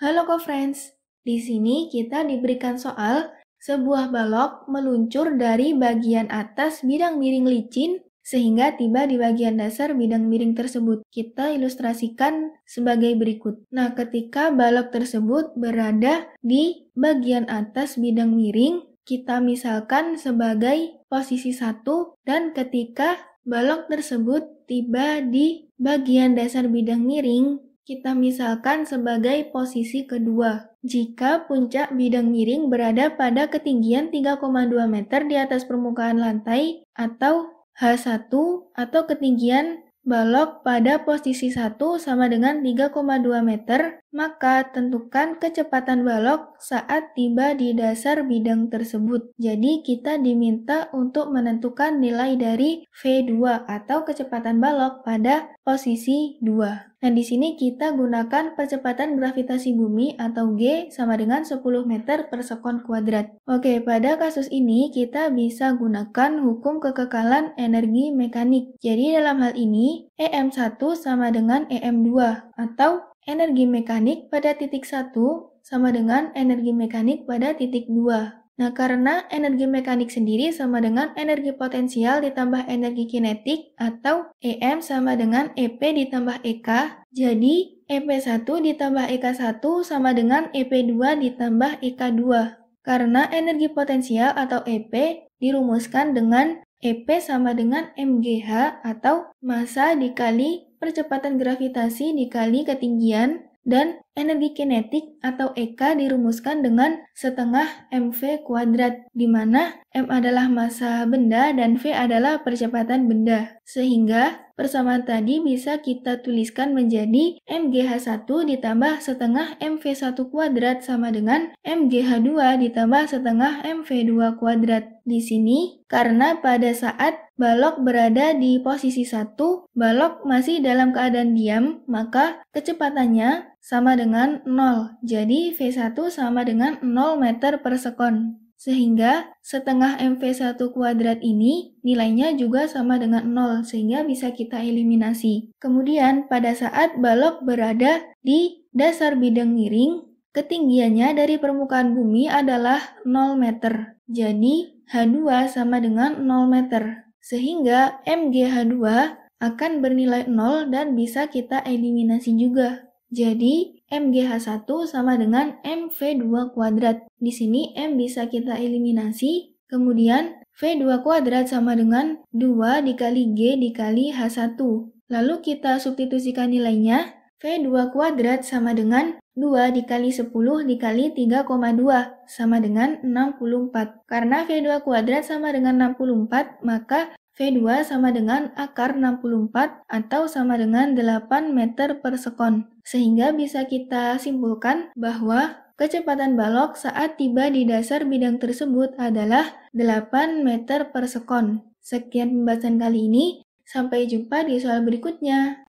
Halo co-friends, di sini kita diberikan soal sebuah balok meluncur dari bagian atas bidang miring licin sehingga tiba di bagian dasar bidang miring tersebut. Kita ilustrasikan sebagai berikut. Nah, ketika balok tersebut berada di bagian atas bidang miring, kita misalkan sebagai posisi 1 dan ketika balok tersebut tiba di bagian dasar bidang miring, kita misalkan sebagai posisi kedua. Jika puncak bidang miring berada pada ketinggian 3,2 meter di atas permukaan lantai atau H1 atau ketinggian balok pada posisi 1 sama dengan 3,2 meter, maka tentukan kecepatan balok saat tiba di dasar bidang tersebut. Jadi kita diminta untuk menentukan nilai dari V2 atau kecepatan balok pada posisi 2. Nah, di sini kita gunakan percepatan gravitasi bumi atau G sama dengan 10 meter per sekon kuadrat. Oke, pada kasus ini kita bisa gunakan hukum kekekalan energi mekanik. Jadi dalam hal ini, EM1 sama dengan EM2 atau energi mekanik pada titik 1 sama dengan energi mekanik pada titik 2. Nah, karena energi mekanik sendiri sama dengan energi potensial ditambah energi kinetik atau EM sama dengan EP ditambah EK, jadi EP1 ditambah EK1 sama dengan EP2 ditambah EK2. Karena energi potensial atau EP dirumuskan dengan EP sama dengan mgh atau massa dikali percepatan gravitasi dikali ketinggian, dan energi kinetik atau EK dirumuskan dengan setengah mv kuadrat, di mana m adalah massa benda dan v adalah percepatan benda. Sehingga persamaan tadi bisa kita tuliskan menjadi mgh1 ditambah setengah mv1 kuadrat sama dengan mgh2 ditambah setengah mv2 kuadrat. Di sini, karena pada saat balok berada di posisi 1, balok masih dalam keadaan diam, maka kecepatannya sama dengan 0. Jadi V1 sama dengan 0 meter per sekon. Sehingga setengah mv1 kuadrat ini nilainya juga sama dengan 0, sehingga bisa kita eliminasi. Kemudian pada saat balok berada di dasar bidang miring, ketinggiannya dari permukaan bumi adalah 0 meter. Jadi H2 sama dengan 0 meter. Sehingga mgh2 akan bernilai 0 dan bisa kita eliminasi juga. Jadi mgh1 sama dengan mv2 kuadrat. Di sini m bisa kita eliminasi. Kemudian v2 kuadrat sama dengan 2 dikali g dikali h1. Lalu kita substitusikan nilainya. V2 kuadrat sama dengan 2 dikali 10 dikali 3,2 sama dengan 64. Karena V2 kuadrat sama dengan 64, maka V2 sama dengan akar 64 atau sama dengan 8 meter per sekon. Sehingga bisa kita simpulkan bahwa kecepatan balok saat tiba di dasar bidang tersebut adalah 8 meter per sekon. Sekian pembahasan kali ini, sampai jumpa di soal berikutnya.